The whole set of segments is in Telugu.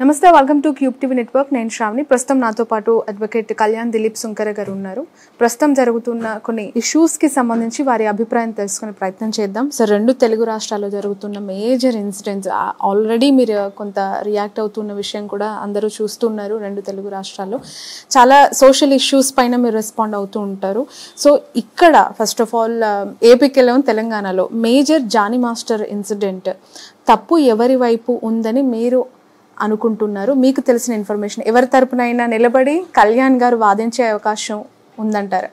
నమస్తే, welcome to cube TV network. నేను శ్రావణి. ప్రస్తుతం నాతో పాటు అడ్వకేట్ కళ్యాణ్ దిలీప్ సుంకర గారు ఉన్నారు. ప్రస్తుతం జరుగుతున్న కొన్ని ఇష్యూస్కి సంబంధించి వారి అభిప్రాయం తెలుసుకునే ప్రయత్నం చేద్దాం. సార్, రెండు తెలుగు రాష్ట్రాల్లో జరుగుతున్న మేజర్ ఇన్సిడెంట్స్ ఆల్రెడీ మీరు కొంత రియాక్ట్ అవుతున్న విషయం కూడా అందరూ చూస్తున్నారు. రెండు తెలుగు రాష్ట్రాల్లో చాలా సోషల్ ఇష్యూస్ పైన మీరు రెస్పాండ్ అవుతూ ఉంటారు. సో ఇక్కడ ఫస్ట్ ఆఫ్ ఆల్ ఏపీలో తెలంగాణలో మేజర్ జానీ మాస్టర్ ఇన్సిడెంట్ తప్పు ఎవరి వైపు ఉందని మీరు అనుకుంటున్నారు? మీకు తెలిసిన ఇన్ఫర్మేషన్ ఎవరి తరపునైనా నిలబడి కళ్యాణ్ గారు వాదించే అవకాశం ఉందంటారా?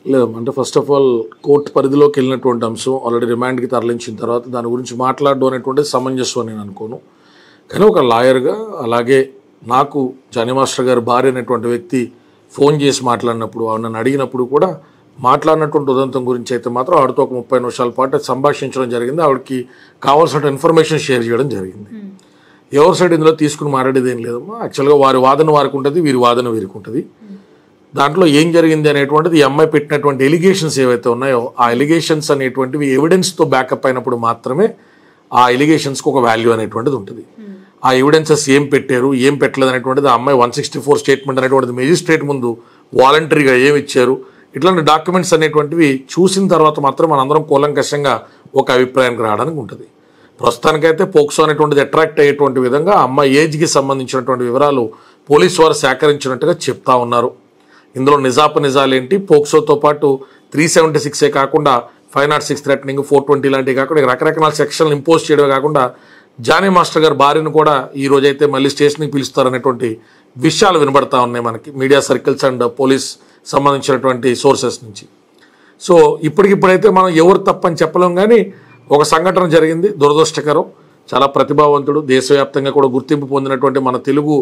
లేదు, అంటే ఫస్ట్ ఆఫ్ ఆల్ కోర్టు పరిధిలోకి వెళ్ళినటువంటి అంశం ఆల్రెడీ రిమాండ్కి తరలించిన తర్వాత దాని గురించి మాట్లాడడం అనేటువంటిది సమంజసం అని నేను అనుకోను. కానీ ఒక లాయర్గా, అలాగే నాకు జానీ మాస్టర్ గారు భార్య అనేటువంటి వ్యక్తి ఫోన్ చేసి మాట్లాడినప్పుడు, నన్ను అడిగినప్పుడు కూడా మాట్లాడినటువంటి ఉదంతం గురించి అయితే మాత్రం ఆవిడతో ఒక 30 నిమిషాల పాటు సంభాషించడం జరిగింది. ఆవిడకి కావాల్సిన ఇన్ఫర్మేషన్ షేర్ చేయడం జరిగింది. ఎవరి సైడ్ ఇందులో తీసుకుని మాట్లాడేది ఏం లేదమ్మా. యాక్చువల్గా వారి వాదన వారికి ఉంటుంది, వీరి వాదన వీరికి ఉంటుంది. దాంట్లో ఏం జరిగింది అనేటువంటిది ఈ అమ్మాయి పెట్టినటువంటి ఎలిగేషన్స్ ఏవైతే ఉన్నాయో ఆ ఎలిగేషన్స్ అనేటువంటివి ఎవిడెన్స్తో బ్యాకప్ అయినప్పుడు మాత్రమే ఆ ఎలిగేషన్స్కి ఒక వాల్యూ అనేటువంటిది ఉంటుంది. ఆ ఎవిడెన్సెస్ ఏం పెట్టారు, ఏం పెట్టలేదు అనేటువంటిది ఆ అమ్మాయి 164 స్టేట్మెంట్ అనేటువంటిది మేజిస్ట్రేట్ ముందు వాలంటరీగా ఏమి ఇచ్చారు, ఇట్లాంటి డాక్యుమెంట్స్ అనేటువంటివి చూసిన తర్వాత మాత్రం మనందరం కూలంకషంగా ఒక అభిప్రాయానికి రావడానికి ఉంటుంది. ప్రస్తుతానికైతే పోక్సో అనేటువంటిది అట్రాక్ట్ అయ్యేటువంటి విధంగా అమ్మాయి ఏజ్కి సంబంధించినటువంటి వివరాలు పోలీసు వారు సేకరించినట్టుగా చెప్తా ఉన్నారు. ఇందులో నిజాలేంటి, పోక్సోతో పాటు 376 కాకుండా 506 థ్రెటనింగ్, 420 లాంటివి కాకుండా రకరకాల సెక్షన్లు ఇంపోజ్ చేయడమే కాకుండా జానీ మాస్టర్ గారి భార్యను కూడా ఈ రోజైతే మళ్ళీ స్టేషన్కి పిలుస్తారనేటువంటి విషయాలు వినబడతా ఉన్నాయి మనకి మీడియా సర్కిల్స్ అండ్ పోలీస్ సంబంధించినటువంటి సోర్సెస్ నుంచి. సో ఇప్పటికిప్పుడైతే మనం ఎవరు తప్పని చెప్పలేం. కానీ ఒక సంఘటన జరిగింది, దురదృష్టకరం. చాలా ప్రతిభావంతుడు, దేశవ్యాప్తంగా కూడా గుర్తింపు పొందినటువంటి మన తెలుగు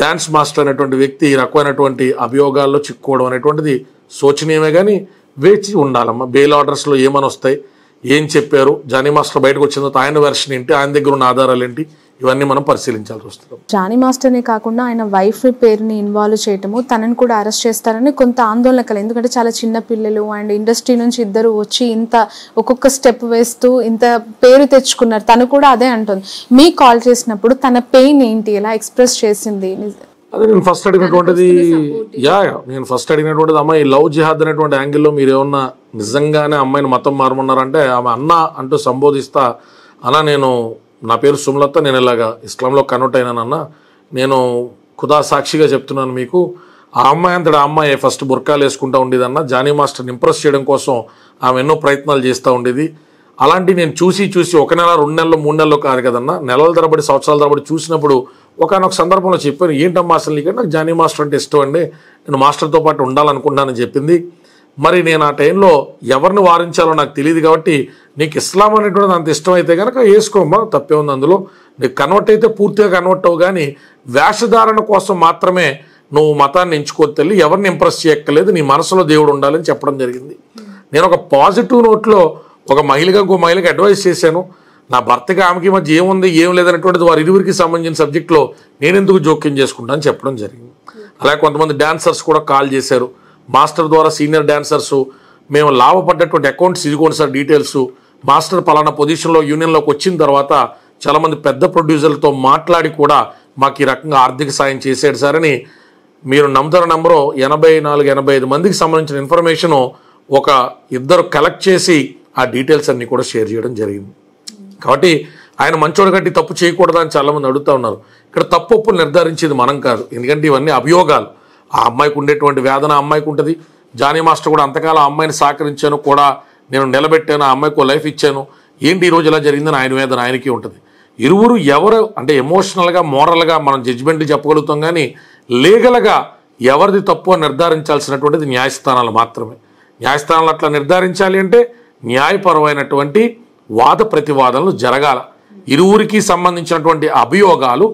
డ్యాన్స్ మాస్టర్ అనేటువంటి వ్యక్తి ఈ రకమైనటువంటి అభియోగాల్లో చిక్కుకోవడం అనేటువంటిది శోచనీయమే. కానీ వేచి ఉండాలమ్మా. బెయిల్ ఆర్డర్స్లో ఏమని వస్తాయి, ఏం చెప్పారు, జానీ మాస్టర్ బయటకు వచ్చిన తర్వాత ఆయన వెర్షన్ ఏంటి, ఆయన దగ్గర ఉన్న ఆధారాలు ఏంటి, ఇవన్నీ మనం పరిశీలించాల్సి వస్తుంది. జానీ మాస్టర్ని కాకుండా ఆయన వైఫ్ పేరుని ఇన్వాల్వ్ చేయటము, తనని కూడా అరెస్ట్ చేస్తారని కొంత ఆందోళన కల. ఎందుకంటే చాలా చిన్న పిల్లలు అండ్ ఇండస్ట్రీ నుంచి ఇద్దరు వచ్చి ఇంత ఒక్కొక్క స్టెప్ వేస్తూ ఇంత పేరు తెచ్చుకున్నారు. తను కూడా అదే అంటుంది. మీకు కాల్ చేసినప్పుడు తన పెయిన్ ఏంటి, ఎలా ఎక్స్ప్రెస్ చేసింది? అదే నేను ఫస్ట్ అడిగినటువంటిది అమ్మాయి లవ్ జిహాద్ అనేటువంటి యాంగిల్లో మీరు ఏమన్నా నిజంగానే అమ్మాయిని మతం మారమన్నారంటే ఆమె అన్న అంటూ సంబోధిస్తా, అన్నా నా పేరు సుమలత, నేను ఇలాగా ఇస్లాంలో కన్వర్ట్ అయినానన్న, నేను ఖుదా సాక్షిగా చెప్తున్నాను మీకు, ఆ అమ్మాయి అంతటా ఆ అమ్మాయి ఫస్ట్ బుర్కాలు వేసుకుంటూ ఉండేదన్న. జానీ మాస్టర్ని ఇంప్రెస్ చేయడం కోసం ఆమె ఎన్నో ప్రయత్నాలు చేస్తూ ఉండేది. అలాంటి నేను చూసి 1 నెల 2 నెలలు 3 నెలలు కాదు కదన్నా, నెలల తరబడి సంవత్సరాల తరబడి చూసినప్పుడు ఒకనొక సందర్భంలో చెప్పాను, ఏంటమ్మా అసలు నీకంటే నాకు జానీ మాస్టర్ అంటే ఇష్టం అండి, నేను మాస్టర్తో పాటు ఉండాలనుకుంటానని చెప్పింది. మరి నేను ఆ టైంలో ఎవరిని వారించాలో నాకు తెలియదు కాబట్టి నీకు ఇస్లాం అనేటువంటిది అంత ఇష్టం అయితే కనుక వేసుకోమ్మా, తప్పే ఉంది అందులో. నీకు కన్వర్ట్ అయితే పూర్తిగా కన్వర్ట్ అవ్వు, కానీ వేషధారణ కోసం మాత్రమే నువ్వు మతాన్ని ఎంచుకోవద్దు తల్లి, ఎవరిని ఇంప్రెస్ చేయక్కర్లేదు, నీ మనసులో దేవుడు ఉండాలని చెప్పడం జరిగింది. నేను ఒక పాజిటివ్ నోట్లో ఒక మహిళగా ఇంకో మహిళకి అడ్వైస్ చేశాను. నా భర్తకి ఆమెకి మధ్య ఏముంది ఏం లేదనేటువంటిది వారి ఇరువురికి సంబంధించిన సబ్జెక్ట్లో నేను ఎందుకు జోక్యం చేసుకుంటానని చెప్పడం జరిగింది. అలాగే కొంతమంది డాన్సర్స్ కూడా కాల్ చేశారు. మాస్టర్ ద్వారా సీనియర్ డాన్సర్స్ మేము లాభపడ్డటువంటి అకౌంట్స్ ఇదిగోండి సార్ డీటెయిల్స్, మాస్టర్ పలానా పొజిషన్లో యూనియన్లోకి వచ్చిన తర్వాత చాలామంది పెద్ద ప్రొడ్యూసర్లతో మాట్లాడి కూడా మాకు ఈ రకంగా ఆర్థిక సాయం చేశాడు సార్ అని మీరు నమ్ముతారో నమ్మరో 84-85 మందికి సంబంధించిన ఇన్ఫర్మేషను ఒక ఇద్దరు కలెక్ట్ చేసి ఆ డీటెయిల్స్ అన్నీ కూడా షేర్ చేయడం జరిగింది. కాబట్టి ఆయన మంచోడు కట్టి తప్పు చేయకూడదని చాలామంది అడుగుతూ ఉన్నారు. ఇక్కడ తప్పు ఒప్పులు నిర్ధారించేది మనం కాదు, ఎందుకంటే ఇవన్నీ అభియోగాలు. ఆ అమ్మాయికి ఉండేటువంటి వేదన ఆ అమ్మాయికి ఉంటుంది. జానీ మాస్టర్ కూడా అంతకాలం ఆ అమ్మాయిని సహకరించాను, కూడా నేను నిలబెట్టాను, ఆ అమ్మాయికి లైఫ్ ఇచ్చాను, ఏంటి ఈరోజు ఇలా జరిగిందని ఆయన వేదన ఆయనకి ఉంటుంది. ఇరువురు ఎవరు అంటే ఎమోషనల్గా మోరల్గా మనం జడ్జిమెంట్ చెప్పగలుగుతాం, కానీ లీగల్గా ఎవరిది తప్పు అని నిర్ధారించాల్సినటువంటిది న్యాయస్థానాలు మాత్రమే. న్యాయస్థానాలు అట్లా నిర్ధారించాలి అంటే న్యాయపరమైనటువంటి వాద ప్రతివాదనలు జరగాల. ఇరువురికి సంబంధించినటువంటి అభియోగాలు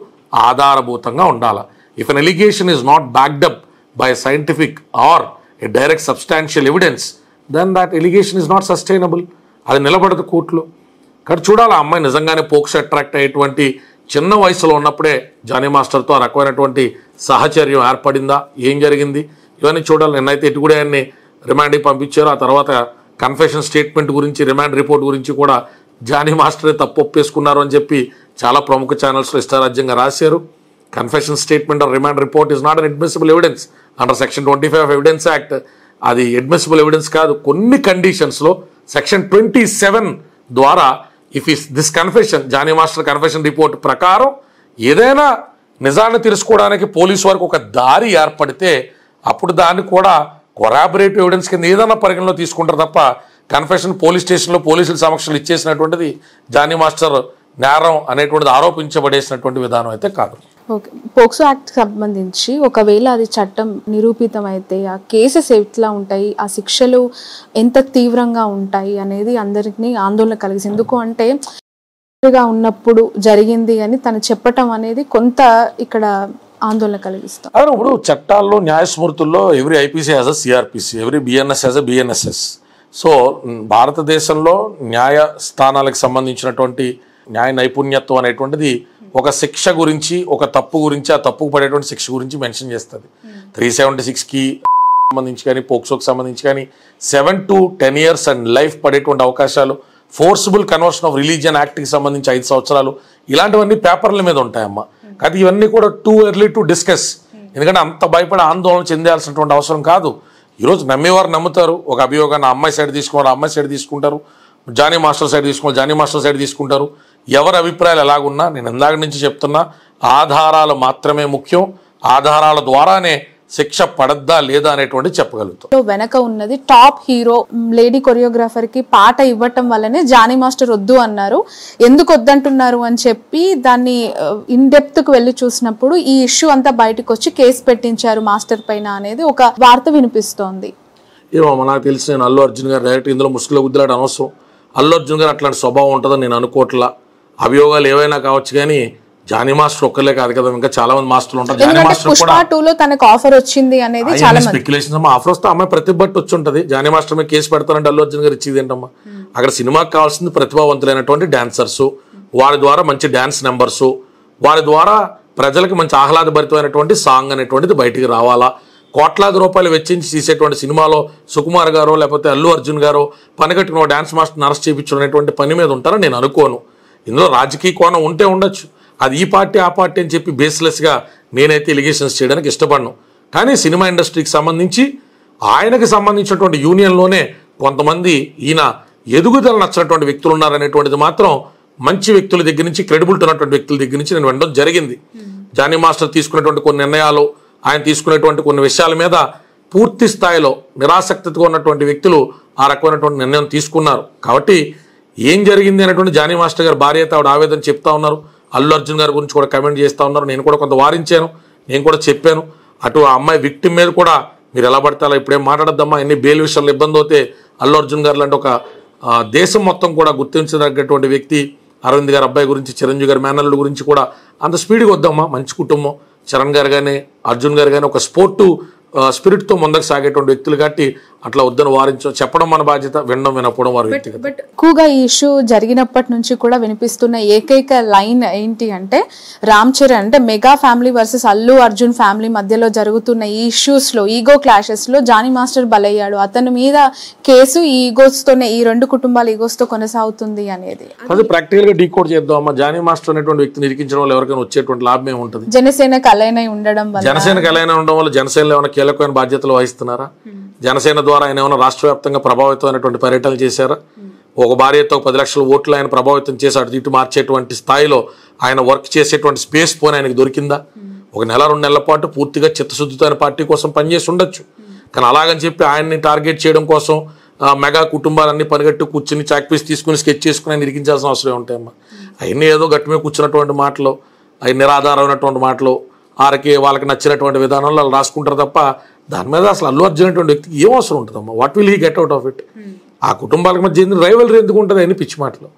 ఆధారభూతంగా ఉండాలి. If an allegation is not backed up by scientific or a direct substantial evidence, then that allegation is not sustainable. అది నిలబడదు కోర్టులో. కానీ చూడాలి ఆ అమ్మాయి నిజంగానే పోక్సో అట్రాక్ట్ అయ్యేటువంటి చిన్న వయసులో ఉన్నప్పుడే జానీ మాస్టర్తో ఆ రకమైనటువంటి సహచర్యం ఏర్పడిందా, ఏం జరిగింది, ఇవన్నీ చూడాలి. నిన్నైతే ఇటు కూడా ఆయన్ని రిమాండ్కి పంపించారు. ఆ తర్వాత కన్ఫెషన్ స్టేట్మెంట్ గురించి, రిమాండ్ రిపోర్ట్ గురించి కూడా జానీ మాస్టరే తప్పు ఒప్పేసుకున్నారు అని చెప్పి చాలా ప్రముఖ ఛానల్స్లో ఇష్టారాజ్యంగా రాశారు. Confession statement or remand report is not an admissible evidence under section 25 of evidence act. అది అడ్మిసిబుల్ ఎవిడెన్స్ కాదు. కొన్ని కండిషన్స్లో సెక్షన్ 27 ద్వారా if is this confession, Jani master confession report ప్రకారం ఏదైనా నిజాన్ని తెలుసుకోవడానికి పోలీసు వారికి ఒక దారి ఏర్పడితే అప్పుడు దాన్ని కూడా కొరాబరేటివ్ ఎవిడెన్స్ కింద ఏదైనా పరిగణలో తీసుకుంటారు తప్ప కన్ఫెషన్ పోలీస్ స్టేషన్లో పోలీసుల సమక్షంలో ఇచ్చేసినటువంటిది జానీ మాస్టర్ నేరం అనేటువంటిది ఆరోపించబడేసినటువంటి విధానం అయితే కాదు. ఓకే, పోక్సో యాక్ట్ సంబంధించి ఒకవేళ అది చట్టం నిరూపితం అయితే ఆ కేసెస్ ఎట్లా ఉంటాయి, ఆ శిక్షలు ఎంత తీవ్రంగా ఉంటాయి అనేది అందరికీ ఆందోళన కలిగింది. ఎందుకు అంటే ఉన్నప్పుడు జరిగింది అని తను చెప్పటం అనేది కొంత ఇక్కడ ఆందోళన కలిగిస్తాం. అదే ఇప్పుడు చట్టాల్లో న్యాయస్మృతుల్లో every IPC has a CrPC, every BNS has a BNSS. So భారతదేశంలో న్యాయ స్థానాలకు సంబంధించినటువంటి న్యాయ నైపుణ్యత్వం అనేటువంటిది ఒక శిక్ష గురించి, ఒక తప్పు గురించి, ఆ తప్పుకు పడేటువంటి శిక్ష గురించి మెన్షన్ చేస్తుంది. 376కి సంబంధించి కానీ, పోక్సోకి సంబంధించి కానీ 7 to 10 years అండ్ లైఫ్ పడేటువంటి అవకాశాలు, ఫోర్సిబుల్ కన్వర్షన్ ఆఫ్ రిలీజియన్ యాక్ట్కి సంబంధించి 5 సంవత్సరాలు, ఇలాంటివన్నీ పేపర్ల మీద ఉంటాయమ్మా. కానీ ఇవన్నీ కూడా టూ ఎర్లీ టు డిస్కస్. ఎందుకంటే అంత భయపడి ఆందోళన చెందాల్సినటువంటి అవసరం కాదు. ఈరోజు నమ్మేవారు నమ్ముతారు. ఒక అభియోగాన్ని అమ్మాయి సైడ్ తీసుకున్నారు, అమ్మాయి సైడ్ తీసుకుంటారు, జానీ మాస్టర్ సైడ్ తీసుకున్నారు, జానీ మాస్టర్ సైడ్ తీసుకుంటారు. ఎవరి అభిప్రాయాలు ఎలాగున్నా నేను ఇందాక నుంచి చెప్తున్నా, ఆధారాలు మాత్రమే ముఖ్యం. ఆధారాల ద్వారానే శిక్ష పడద్దా లేదా అనేటువంటి చెప్పగలుగుతాం. వెనక ఉన్నది టాప్ హీరో లేడీ కొరియోగ్రాఫర్ కి పాట ఇవ్వటం వల్లనే జానీ మాస్టర్ వద్దు అన్నారు. ఎందుకు వద్దంటున్నారు అని చెప్పి దాన్ని ఇన్ డెప్త్ కు వెళ్ళి చూసినప్పుడు ఈ ఇష్యూ అంతా బయటకు వచ్చి కేసు పెట్టించారు మాస్టర్ పైన అనేది ఒక వార్త వినిపిస్తోంది. ఏమో నాకు తెలిసి నేను అల్లు అర్జున్ గారు డైరెక్ట్ ఇందులో ముసుగులో గుద్దులాట అనవసరం. అల్లు అర్జున్ గారు అట్లాంటి స్వభావం ఉంటుందని నేను అనుకోవట్లా. అభియోగాలు ఏవైనా కావచ్చు కానీ జానీ మాస్టర్ ఒక్కలే కాదు కదా, ఇంకా చాలా మంది మాస్టర్లు ఉంటారు. జానీ మాస్టర్ కూడా తనకు ఆఫర్ వచ్చింది అనేది చాలా స్పెక్యులేషన్స్ అమ్మా. ఆఫర్ వస్తే అమ్మాయి ప్రతిభ వచ్చి ఉంటుంది. జానీ మాస్టర్ మీద కేసు పెడతారంటే అల్లు అర్జున్ గారు ఇచ్చేది ఏంటమ్మా? అక్కడ సినిమాకి కావాల్సింది ప్రతిభావంతులైనటువంటి డాన్సర్స్, వారి ద్వారా మంచి డాన్స్ నెంబర్స్, వారి ద్వారా ప్రజలకు మంచి ఆహ్లాదభరితమైనటువంటి సాంగ్ అనేటువంటిది బయటికి రావాలా. కోట్లాది రూపాయలు వెచ్చించి తీసేటువంటి సినిమాలో సుకుమార్ గారో లేకపోతే అల్లు అర్జున్ గారో పనిగట్టుకున్న డాన్స్ మాస్టర్ని అరెస్ట్ చేయించడం అనేటువంటి పని మీద ఉంటారని నేను అనుకోను. ఇందులో రాజకీయ కోణం ఉంటే ఉండొచ్చు. అది ఈ పార్టీ ఆ పార్టీ అని చెప్పి బేస్లెస్గా నేనైతే ఎలిగేషన్స్ చేయడానికి ఇష్టపడను. కానీ సినిమా ఇండస్ట్రీకి సంబంధించి ఆయనకి సంబంధించినటువంటి యూనియన్లోనే కొంతమంది ఈయన ఎదుగుదల నచ్చినటువంటి వ్యక్తులు ఉన్నారనేటువంటిది మాత్రం మంచి వ్యక్తుల దగ్గర నుంచి, క్రెడిబిలిటీ ఉన్నటువంటి వ్యక్తుల దగ్గర నుంచి నేను వినడం జరిగింది. జానీ మాస్టర్ తీసుకునేటువంటి కొన్ని నిర్ణయాలు, ఆయన తీసుకునేటువంటి కొన్ని విషయాల మీద పూర్తి స్థాయిలో నిరాసక్తిగా ఉన్నటువంటి వ్యక్తులు ఆ రకమైనటువంటి నిర్ణయం తీసుకున్నారు. కాబట్టి ఏం జరిగింది అనేటువంటి జానీ మాస్టర్ గారు భార్య అయితే ఆవిడ ఆవేదన చెప్తా ఉన్నారు. అల్లు అర్జున్ గారి గురించి కూడా కమెంట్ చేస్తూ ఉన్నారు. నేను కూడా కొంత వారించాను, నేను కూడా చెప్పాను. అటు ఆ అమ్మాయి విక్టిమ్ మీద కూడా మీరు ఎలా పడితే అలా ఇప్పుడేం మాట్లాడద్దమ్మా, ఎన్ని బెయిల్ విషయాల్లో ఇబ్బంది అవుతే అల్లు అర్జున్ గారు లాంటి ఒక దేశం మొత్తం కూడా గుర్తించదగ్గటువంటి వ్యక్తి అరవింద్ గారి అబ్బాయి గురించి, చిరంజీవి గారి మేనల్లుడి గురించి కూడా అంత స్పీడ్గా వద్దమ్మా. మంచి కుటుంబం, చరణ్ గారు కానీ అర్జున్ గారు కానీ ఒక స్పోర్టు స్పిరిట్తో ముందుకు సాగేటువంటి వ్యక్తులు కాబట్టి అట్లా వద్దని చెప్పడం మన బాధ్యత, వినడం వినకపోవడం వారి వ్యక్తిగత. బట్ ఎక్కువగా ఈ ఇష్యూ జరిగినప్పటి నుంచి కూడా వినిపిస్తున్న ఏకైక లైన్ ఏంటి అంటే రామ్ చరణ్ అంటే mega family versus Allu Arjun family మధ్యలో జరుగుతున్న ఈ ఇష్యూస్ లో, ఈగో క్లాషెస్ లో జానీ మాస్టర్ బలయ్యాడు, అతని మీద కేసు ఈ ఈగోస్ తోనే, ఈ రెండు కుటుంబాల ఈగోస్ తో కొనసాగుతుంది అనేది అది ప్రాక్టికల్ గా డీకోడ్ చేద్దాం అమ్మా. జానీ మాస్టర్ అనేటువంటి వ్యక్తిని ఇరికించడం వల్ల ఎవరికైనా వచ్చేటువంటి లాభం ఏముంటుంది? జనసేనకు అలైన్ ఉండడం వల్ల, జనసేనకు అలైన్ ఉండడం వల్ల జనసేనలో ఏమైనా కీలకమైన బాధ్యతలు వహిస్తున్నారా? జనసేన ద్వారా ఆయన ఏమైనా రాష్ట్ర వ్యాప్తంగా ప్రభావితమైనటువంటి పర్యటనలు చేశారా? ఒక భార్యతో 10 లక్షల ఓట్లు ఆయన ప్రభావితం చేసి అటు ఇటు మార్చేటువంటి స్థాయిలో ఆయన వర్క్ చేసేటువంటి స్పేస్ పోనీ ఆయనకు దొరికిందా? ఒక నెల 2 నెలల పాటు పూర్తిగా చిత్తశుద్ధితో ఆయన పార్టీ కోసం పనిచేసి ఉండొచ్చు. కానీ అలాగని చెప్పి ఆయన్ని టార్గెట్ చేయడం కోసం మెగా కుటుంబాలన్నీ పరిగెట్టు కూర్చుని చాక్పీస్ తీసుకుని స్కెచ్ చేసుకుని ఆయన ఇరికించాల్సిన అవసరం ఉంటాయమ్మా. అవన్నీ ఏదో గట్టి మీద కూర్చున్నటువంటి మాటలు, అవి నిరాధారమైనటువంటి మాటలు, వాళ్ళకి నచ్చినటువంటి విధానంలో వాళ్ళు రాసుకుంటారు తప్ప దాని మీద అసలు అల్లు అర్జున్ అనేటువంటి వ్యక్తికి ఏం అవసరం ఉంటుందమ్మా? What will he get out of it? ఆ కుటుంబాలకు మధ్య రైవల్రీ ఎందుకు ఉంటుంది? అని పిచ్చి మాటలు.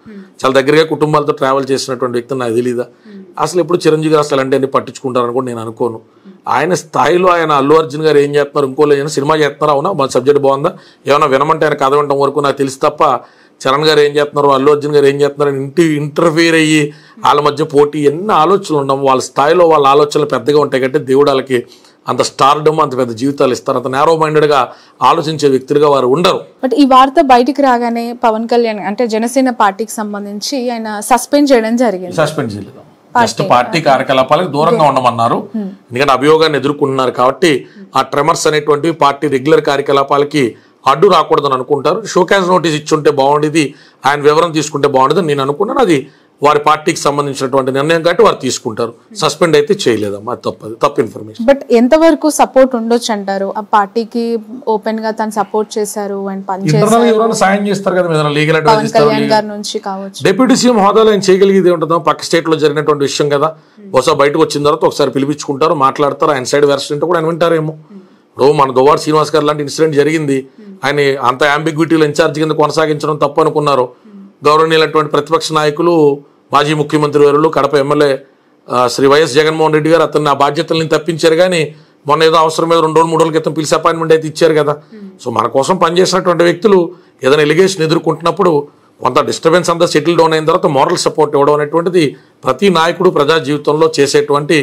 చాలా దగ్గరగా కుటుంబాలతో ట్రావెల్ చేసినటువంటి వ్యక్తి నాకు తెలీదా? అసలు ఎప్పుడు చిరంజీవి గారు అసలు అంటే అన్ని పట్టించుకుంటారని కూడా నేను అనుకోను. ఆయన స్థాయిలో ఆయన అల్లు అర్జున్ గారు ఏం చేస్తున్నారు, ఇంకోళ్ళు ఏమైనా సినిమా చేస్తున్నారా, అవునా మన సబ్జెక్ట్ బాగుందా, ఏమైనా వినమంటే ఆయన కథ వినడం వరకు నాకు తెలుసు తప్ప చరణ్ గారు ఏం చేస్తున్నారు, అల్లు అర్జున్ గారు ఏం చేస్తున్నారు ఇంటర్ఫియర్ అయ్యి వాళ్ళ మధ్య పోటీ ఎన్ని ఆలోచనలు ఉండవు. వాళ్ళ స్థాయిలో వాళ్ళ ఆలోచనలు పెద్దగా ఉంటాయి కాబట్టి దేవుడు వాళ్ళకి అంత స్టార్డమ్, అంత పెద్ద జీవితాలు ఇస్తారు. అంత నేరో మైండెడ్గా ఆలోచించే వ్యక్తులుగా వారు ఉండరు. బట్ ఈ వార్త బయటికి రాగానే పవన్ కళ్యాణ్ అంటే జనసేన పార్టీకి సంబంధించి ఆయన సస్పెండ్ చేయడం జరిగింది. సస్పెండ్ చేయలేదు. జస్ట్ పార్టీ కార్యకలాపాలకు దూరంగా ఉండమన్నారు. ఎందుకంటే అభియోగాన్ని ఎదుర్కొంటున్నారు కాబట్టి ఆ ట్రెమర్స్ అనేటువంటివి పార్టీ రెగ్యులర్ కార్యకలాపాలకి అడ్డు రాకూడదని అనుకుంటారు. షోకాజ్ నోటీస్ ఇచ్చుంటే బాగుండేది, ఆయన వివరం తీసుకుంటే బాగుండేది నేను అనుకున్నాను. అది వారి పార్టీకి సంబంధించినటువంటి నిర్ణయం కాబట్టి వారు తీసుకుంటారు. సస్పెండ్ అయితే చేయలేదమ్మా, తప్పు ఇన్ఫర్మేషన్. బట్ ఎంతవరకు సపోర్ట్ ఉండొచ్చు అంటారు? ఆ పార్టీకి ఓపెన్ గా తను సపోర్ట్ చేశారు అండ్ ఎవరైనా సాయం చేస్తారు కదా, లీగల్ అడ్వైస్ గారి నుంచి కావచ్చు. డిప్యూటీ సీఎం హోదాలో ఆయన చేయగలిగేది ఉంటుందో, పక్క స్టేట్ లో జరిగినటువంటి విషయం కదా, బహుశా బయటకు వచ్చిన తర్వాత ఒకసారి పిలిపించుకుంటారు, మాట్లాడతారు, ఆయన సైడ్ వెర్షన్ కూడా ఆయన వింటారేమో. ఇప్పుడు మన దువ్వాడ శ్రీనివాస్ గారు లాంటి ఇన్సిడెంట్ జరిగింది, ఆయన అంత అంబిగ్విటీలో ఇన్ఛార్జ్ కింద కొనసాగించడం తప్పు అనుకున్నారు. గౌరవనీయులైనటువంటి ప్రతిపక్ష నాయకులు మాజీ ముఖ్యమంత్రి వారు కడప ఎమ్మెల్యే శ్రీ వైఎస్ జగన్మోహన్ రెడ్డి గారు అతన్ని ఆ బాధ్యతల్ని తప్పించారు. కానీ మొన్న ఏదో అవసరం మీద 2 రోజులు 3 రోజుల క్రితం పిలిచి అపాయింట్మెంట్ అయితే ఇచ్చారు కదా. సో మన కోసం పనిచేసినటువంటి వ్యక్తులు ఏదైనా ఎలిగేషన్ ఎదుర్కొంటున్నప్పుడు కొంత డిస్టర్బెన్స్ అంతా సెటిల్ డౌన్ అయిన తర్వాత మోరల్ సపోర్ట్ ఇవ్వడం అనేటువంటిది ప్రతి నాయకుడు ప్రజా జీవితంలో చేసేటువంటి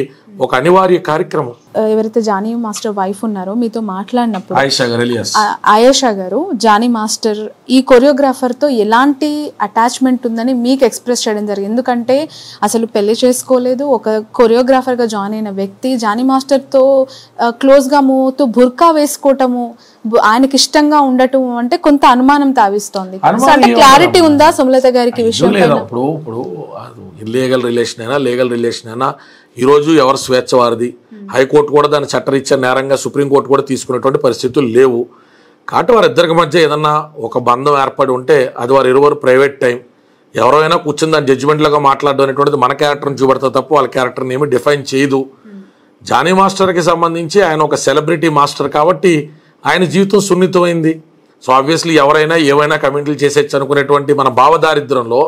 ఒక అనివార్య కార్యక్రమం. ఎవరైతే జానీ మాస్టర్ వైఫ్ ఉన్నారో మీతో మాట్లాడినప్పుడు ఆయేషా గారు జానీ మాస్టర్ ఈ కొరియోగ్రాఫర్ తో ఎలాంటి అటాచ్మెంట్ ఉందని మీకు ఎక్స్ప్రెస్ చేయడం జరిగింది. ఎందుకంటే అసలు పెళ్లి చేసుకోలేదు, ఒక కొరియోగ్రాఫర్ గా జాయిన్ అయిన వ్యక్తి జానీ మాస్టర్ తో క్లోజ్ గా మూవ్ అవుతూ బుర్కా వేసుకోవటము, ఆయనకి ఇష్టంగా ఉండటం అంటే కొంత అనుమానం తావిస్తోంది. అంటే క్లారిటీ ఉందా సుమలత గారికి విషయం? ఇప్పుడు ఇల్లీగల్ రిలేషన్ అయినా లీగల్ రిలేషన్ అయినా ఈరోజు ఎవరు స్వేచ్ఛ వారిది. హైకోర్టు కూడా దాన్ని చట్టరీత్యా నేరంగా సుప్రీంకోర్టు కూడా తీసుకునేటువంటి పరిస్థితులు లేవు. కాబట్టి వారిద్దరికి మధ్య ఏదన్నా ఒక బంధం ఏర్పడి ఉంటే అది వారి ఇరువురు ప్రైవేట్ టైం. ఎవరైనా కూర్చుని దాని జడ్జిమెంట్లాగా మాట్లాడడం అనేటువంటిది మన క్యారెక్టర్ని చూపెడతా తప్ప వాళ్ళ క్యారెక్టర్ని ఏమి డిఫైన్ చేయదు. జానీ మాస్టర్కి సంబంధించి ఆయన ఒక సెలబ్రిటీ మాస్టర్ కాబట్టి ఆయన జీవితం సున్నితమైంది. సో ఆబ్వియస్లీ ఎవరైనా ఏవైనా కమెంట్లు చేసేచ్చు అనుకునేటువంటి మన భావదారిద్రంలో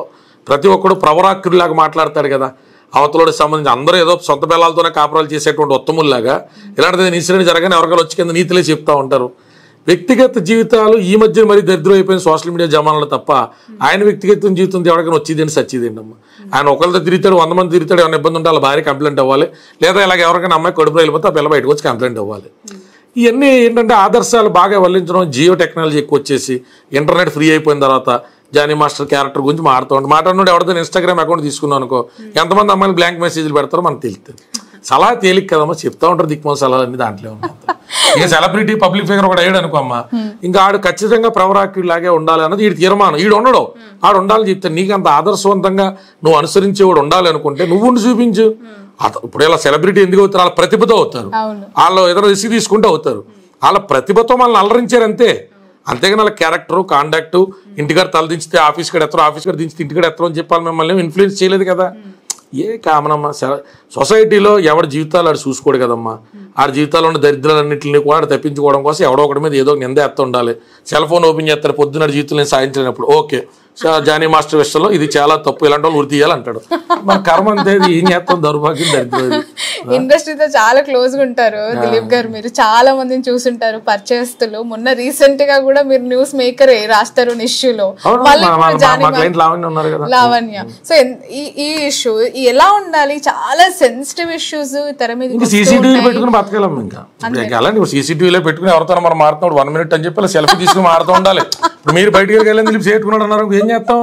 ప్రతి ఒక్కడు ప్రవరాక్రులాగా మాట్లాడతాడు కదా. అవతలోకి సంబంధించి అందరూ ఏదో సొంత పిల్లలతోనే కాపురాలు చేసేటువంటి ఉత్తముల్లాగా ఇలాంటిది ఇన్సిడెంట్ జరగానే ఎవరికైనా వచ్చి కింద నీతిలే చెప్తా ఉంటారు. వ్యక్తిగత జీవితాలు ఈ మధ్య మరి దరిద్రం అయిపోయిన సోషల్ మీడియా జమానాలు తప్ప ఆయన వ్యక్తిగత జీవితం ఎవరికైనా వచ్చేదేంటి సచ్చేదేంటి అమ్మ. ఆయన ఒకరితో తిరుగుతాడు, 100 మంది తిరుగుతాడు, ఏమైనా ఇబ్బంది ఉంటే వాళ్ళ భార్య కంప్లైంట్ అవ్వాలి, లేదా ఇలాగ ఎవరికైనా అమ్మాయి కడుపులో వెళ్ళిపోతే ఆ పిల్ల బయటకు వచ్చి కంప్లైంట్ అవ్వాలి. ఇవన్నీ ఏంటంటే ఆదర్శాలు బాగా వల్లించడం, జియో టెక్నాలజీ ఎక్కువ వచ్చేసి ఇంటర్నెట్ ఫ్రీ అయిపోయిన తర్వాత జానీ మాస్టర్ క్యారెక్టర్ గురించి మాట్లాడుతూ ఎవరితో ఇన్స్టాగ్రామ్ అకౌంట్ తీసుకున్నాను అనుకో, ఎంతమంది అమ్మాయిలు బ్లాంక్ మెసేజ్లు పెడతారో మనకు తెలుస్తుంది. సలహా తేలిక కదమ్మా, చెప్తా ఉంటారు దిక్కుమాల సలహాలు అన్ని దాంట్లో ఉన్నాయి. ఇక సెలబ్రిటీ పబ్లిక్ ఫిగర్ ఒకటి అయ్యాడు అనుకో అమ్మ, ఇంకా ఆడు ఖచ్చితంగా ప్రవరాక్యుడిలాగే ఉండాలి అన్నది వీడి తీర్మానం. ఈడు ఉండడు, ఆడు ఉండాలని చెప్తే నీకు అంత ఆదర్శవంతంగా నువ్వు అనుసరించేవాడు ఉండాలి అనుకుంటే నువ్వు చూపించు. ఇప్పుడు ఇలా సెలబ్రిటీ ఎందుకు అవుతారు? వాళ్ళ ప్రతిభతో అవుతారు, వాళ్ళు ఏదైనా రిస్క్ తీసుకుంటూ అవుతారు. వాళ్ళ ప్రతిభతో మనల్ని అలరించారు అంతే. అంతేగాని వాళ్ళ క్యారెక్టర్ కాండాక్ట్ ఇంటికాడ తల దించితే ఆఫీస్ కాడ ఎత్తరు, ఆఫీస్ కాడ దించితే ఇంటికాడ ఎత్తరు అని చెప్పాలి. మిమ్మల్ని ఇన్ఫ్లుయెన్స్ చేయలేదు కదా. ఏ కామనమ్మా, సొసైటీలో ఎవరి జీవితాలు ఆడు చూసుకోడు కదమ్మా. ఆడ జీవితాల్లో ఉన్న దరిద్రాలన్నింటినీ కూడా తప్పించుకోవడం కోసం ఎవడో ఒకటి మీద ఏదో నింద ఎత్త ఉండాలి. సెల్ ఫోన్ ఓపెన్ చేస్తారు, పొద్దున్న జీవితం నేను సాధించినప్పుడు ఓకే జానీ మాస్టర్ విషయంలో ఇది చాలా తప్పు, ఇలాంటి వాళ్ళు ఉరి తీయాలంటాడు. మన కర్మ అంతే, ఏం చేస్తాం, దౌర్భాగ్యం, దరిద్రం. ఇండస్ట్రీతో చాలా క్లోజ్ గా ఉంటారు దిలీప్ గారు, మీరు చాలా మందిని చూసుంటారు పరిచయస్తులు. మొన్న రీసెంట్ గా కూడా మీరు న్యూస్ మేకర్ రాస్తారు ఇష్యూలో లావణ్య. సో ఈ ఇష్యూ ఎలా ఉండాలి? చాలా సెన్సిటివ్ ఇష్యూస్ తెర మీద సీసీటీవీ పెట్టుకుని బతకాలం. ఇంకా అలాంటి సీసీటీవీలో పెట్టుకుని ఎవరితో మనం మారుతున్నాడు 1 minute అని చెప్పి సెల్ఫీ తీసుకుని మారుతూ ఉండాలి. ఇప్పుడు మీరు బయటకి వెళ్ళి దిలీప్ చేట్టుకున్నాడు అన్నారు, ఏం చేస్తాం?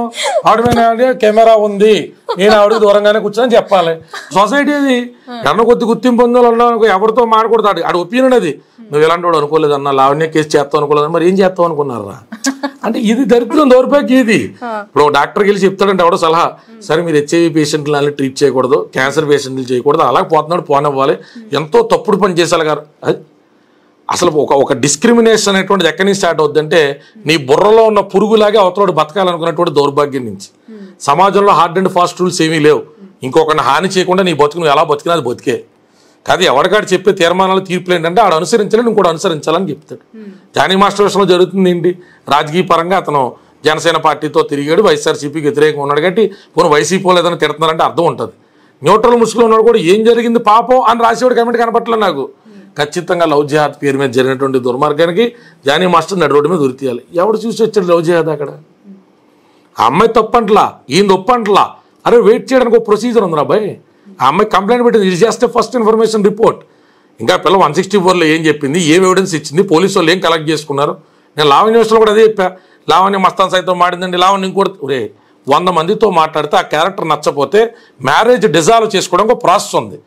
ఆవిడ కెమెరా ఉంది, నేను ఆవిడకి దూరంగానే కూర్చొని చెప్పాలి. సొసైటీ అది ఎన్న కొద్ది గుర్తింపు పొందాలన్నా ఎవరితో మాడకూడదు. ఆడు ఒపీనియన్ అది. నువ్వు ఎలాంటి వాడు అనుకోలేదు అన్న, లావణ్య కేసు చేస్తావు అనుకోలేదు, మరి ఏం చేస్తావు అనుకున్నారా? అంటే ఇది దరిద్రం, దౌర్భాగ్యం ఇది. ఇప్పుడు డాక్టర్కి వెళ్ళి చెప్తాడంటే ఎవడో సలహా, సరే మీరు హెచ్ఐవి పేషెంట్లని ట్రీట్ చేయకూడదు, క్యాన్సర్ పేషెంట్లు చేయకూడదు, అలా పోతున్నాడు పోనివ్వాలి, ఎంతో తప్పుడు పని చేసేలా గారు. అసలు ఒక డిస్క్రిమినేషన్ అనేటువంటిది ఎక్కడి నుంచి స్టార్ట్ అవుద్దంటే నీ బుర్రలో ఉన్న పురుగులాగే అవతలోడు బతకాలనుకున్నటువంటి దౌర్భాగ్యం నుంచి. సమాజంలో హార్డ్ అండ్ ఫాస్ట్ రూల్స్ ఏమీ లేవు. ఇంకొకరిని హాని చేయకుండా నీ బతుకు నువ్వు ఎలా బతికినా అది బతికే కాదు. ఎవరికాడు చెప్పే తీర్మానాలు తీర్పులు ఏంటంటే ఆడు అనుసరించాలని ఇంకోటి అనుసరించాలని చెప్తాడు. జానీ మాస్టర్ విషయంలో జరుగుతుంది ఏంటి? రాజకీయ పరంగా అతను జనసేన పార్టీతో తిరిగాడు, వైఎస్ఆర్సీపీకి వ్యతిరేకంగా ఉన్నాడు కాబట్టి పోనీ వైసీపీ వాళ్ళు ఏదైనా తిడుతున్నారంటే అర్థం ఉంటుంది. న్యూట్రల్ ముసుగులో ఉన్నాడు కూడా ఏం జరిగింది పాపం అని రాసేవాడు కమెంట్ కనపట్లేదు నాకు. ఖచ్చితంగా లవ్ జిహాద్ పేరు మీద జరిగినటువంటి దుర్మార్గానికి జానీ మాస్టర్ నడి రోడ్డు మీద ఉరి తీయాలి. ఎవడు చూసి వచ్చాడు లవ్ జిహాద్? అక్కడ ఆ అమ్మాయి తప్పంట్లా, ఈయన తప్పంట్లా. అరే వెయిట్ చేయడానికి ఒక ప్రొసీజర్ ఉంది అబ్బాయి. ఆ అమ్మాయి కంప్లైంట్ పెట్టింది, ఇది జస్ట్ ఫస్ట్ ఇన్ఫర్మేషన్ రిపోర్ట్. ఇంకా పిల్ల 164లో ఏం చెప్పింది, ఏం ఎవిడెన్స్ ఇచ్చింది, పోలీసు వాళ్ళు ఏం కలెక్ట్ చేసుకున్నారు. నేను లావణ్య విషయంలో కూడా అదే చెప్పా. లావణ్య మస్తాన్ సైతం మాడిందండి, లావణ్య ఇంకోటి ఒరే 100 మందితో మాట్లాడితే ఆ క్యారెక్టర్ నచ్చపోతే మ్యారేజ్ డిజాల్వ్ చేసుకోవడం ఒక ప్రాసెస్ ఉంది.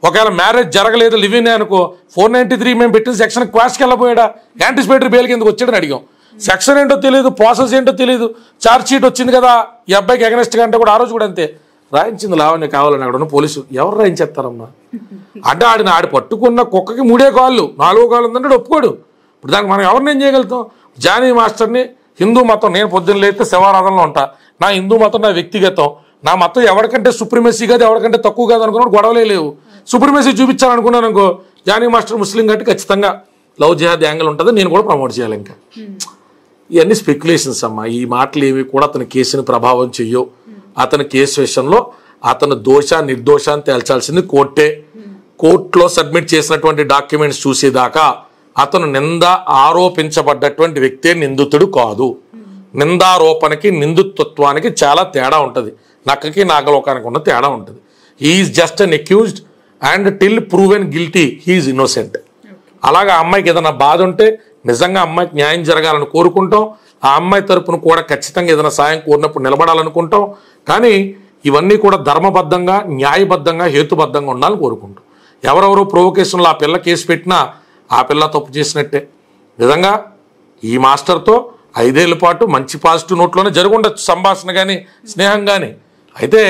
ఒకవేళ మ్యారేజ్ జరగలేదు లివింగ్ అనుకో 493 మేము పెట్టిన సెక్షన్ క్వాష్కి వెళ్ళిపోయాడా, యాంటిసిపేటరీ బెయిల్కి ఎందుకు వచ్చాడని అడిగాం. సెక్షన్ ఏంటో తెలియదు, ప్రాసెస్ ఏంటో తెలియదు, ఛార్జ్ షీట్ వచ్చింది కదా ఈ అబ్బాయికి అగనెస్ట్గా అంటే కూడా ఆ రోజు కూడా అంతే రాయించింది లావణ్య కావాలని అక్కడ ఉన్న పోలీసు ఎవరు రాయించేస్తారమ్మా అంటే ఆడి పట్టుకున్న కుక్కకి 3 కాళ్ళు 4వ కాళ్ళు ఉందంటే ఒప్పుకోడు. ఇప్పుడు దానికి మనం ఎవరిని ఏం చేయగలుగుతాం. జానీ మాస్టర్ని హిందూ మతం, నేను పొద్దున్న లేస్తే శివారాధనలో ఉంటా, నా హిందూ మతం నా వ్యక్తిగతం, నా మతం ఎవరికంటే సుప్రీమసీ కాదు ఎవరికంటే తక్కువ కాదు అనుకున్నాడు, గొడవలే లేవు. సుప్రీమసీ చూపించాలనుకున్నాను అనుకో, జానీ మాస్టర్ ముస్లిం కాబట్టి ఖచ్చితంగా లవ్ జిహాద్ యాంగిల్ ఉంటుంది, నేను కూడా ప్రమోట్ చేయాలి. ఇంకా ఇవన్నీ స్పెక్యులేషన్స్ అమ్మా. ఈ మాటలు ఏవి కూడా అతని కేసుని ప్రభావం చెయ్యవు. అతని కేసు విషయంలో అతను నిర్దోషాన్ని తేల్చాల్సింది కోర్టే. కోర్టులో సబ్మిట్ చేసినటువంటి డాక్యుమెంట్స్ చూసేదాకా అతను ఆరోపించబడ్డటువంటి వ్యక్తే నిందితుడు కాదు. నిందారోపణకి నిందితత్వానికి చాలా తేడా ఉంటుంది. నక్కకి నాగలోకానికి ఉన్న తేడా ఉంటుంది. He is just an accused and till proven guilty he is innocent. అలాగా అమ్మాయికి ఏదైనా బాధ ఉంటే నిజంగా అమ్మాయికి న్యాయం జరగాలని కోరుకుంటాం. ఆ అమ్మాయి తరపున కూడా ఖచ్చితంగా ఏదైనా సాయం కోరినప్పుడు నిలబడాలనుకుంటాం. కానీ ఇవన్నీ కూడా ధర్మబద్ధంగా, న్యాయబద్ధంగా, హేతుబద్ధంగా ఉండాలని కోరుకుంటాం. ఎవరెవరో ప్రొవొకేషన్లో ఆ పిల్ల కేసు పెట్టినా ఆ పిల్ల తప్పు చేసినట్టే. నిజంగా ఈ మాస్టర్తో 5 ఏళ్ల పాటు మంచి పాజిటివ్ నోట్లోనే జరుగుండొచ్చు సంభాషణ కానీ స్నేహం కానీ. అయితే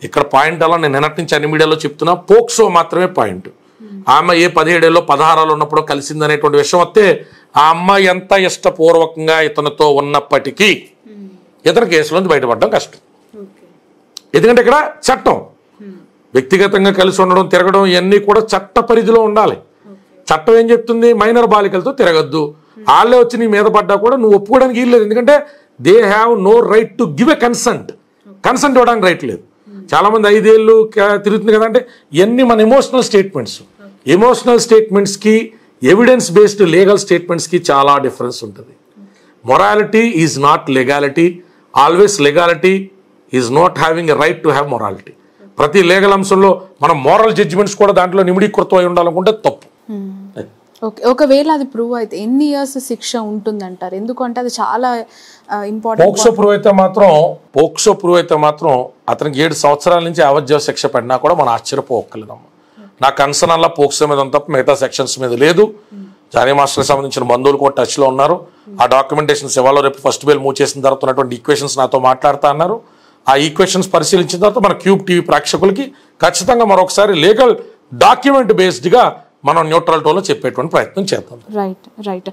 ఇక్కడ పాయింట్ అలా నేను నిన్నటి నుంచి అన్ని మీడియాలో చెప్తున్నా, పోక్సో మాత్రమే పాయింట్. ఆమె ఏ 17 ఏళ్ళలో 16 ఉన్నప్పుడు కలిసిందనేటువంటి విషయం వస్తే ఆ అమ్మాయి ఎంత ఇష్టపూర్వకంగా ఇతనితో ఉన్నప్పటికీ ఇతని కేసులోంచి బయటపడడం కష్టం. ఎందుకంటే ఇక్కడ చట్టం, వ్యక్తిగతంగా కలిసి ఉండడం, తిరగడం ఇవన్నీ కూడా చట్ట పరిధిలో ఉండాలి. చట్టం ఏం చెప్తుంది, మైనర్ బాలికలతో తిరగద్దు, వాళ్ళే వచ్చి నీ మీద పడ్డా కూడా నువ్వు ఒప్పుకోవడానికి వీల్లేదు. ఎందుకంటే they have no right to give a consent ఇవ్వడానికి రైట్ లేదు. చాలా మంది 5 ఏళ్ళు తిరుగుతుంది కదా అంటే ఇవన్నీ మన ఎమోషనల్ స్టేట్మెంట్స్కి ఎవిడెన్స్ బేస్డ్ లీగల్ స్టేట్మెంట్స్కి చాలా డిఫరెన్స్ ఉంటుంది. Morality is not legality, always legality is not having a right to have morality. ప్రతి లీగల్ అంశంలో మనం మోరల్ జడ్జిమెంట్స్ కూడా దాంట్లో నిమిడీకృతం అయి ఉండాలనుకుంటే తప్పు. ఓకే, ఒకవేళ అది ప్రూవ్ అయితే ఎన్ని ఇయర్స్ శిక్ష ఉంటుందంటారు? ఎందుకంటే అది చాలా ఇంపార్టెంట్. పోక్సో ప్రూవ్ అయితే మాత్రం అతనికి 7 సంవత్సరాల నుంచి యావజ్జీవ శిక్ష పడినా కూడా మనం ఆశ్చర్యపోక్కర్లేదమ్మా. నా కన్సర్న్ అలా పోక్సో మీద తప్ప మిగతా సెక్షన్స్ మీద లేదు. జానీ మాస్టర్కి సంబంధించిన బంధువులు కూడా టచ్లో ఉన్నారు. ఆ డాక్యుమెంటేషన్స్ ఇవాళ రేపు ఫస్ట్ బెయిల్ మూవ్ చేసిన తర్వాత ఉన్నటువంటి ఈక్వేషన్స్ నాతో మాట్లాడుతా అన్నారు. ఆ ఈక్వేషన్స్ పరిశీలించిన తర్వాత మన క్యూబ్ టీవీ ప్రేక్షకులకి ఖచ్చితంగా మరొకసారి లీగల్ డాక్యుమెంట్ బేస్డ్గా మనం న్యూట్రల్ టోన్లో చెప్పేటువంటి ప్రయత్నం చేద్దాం. రైట్.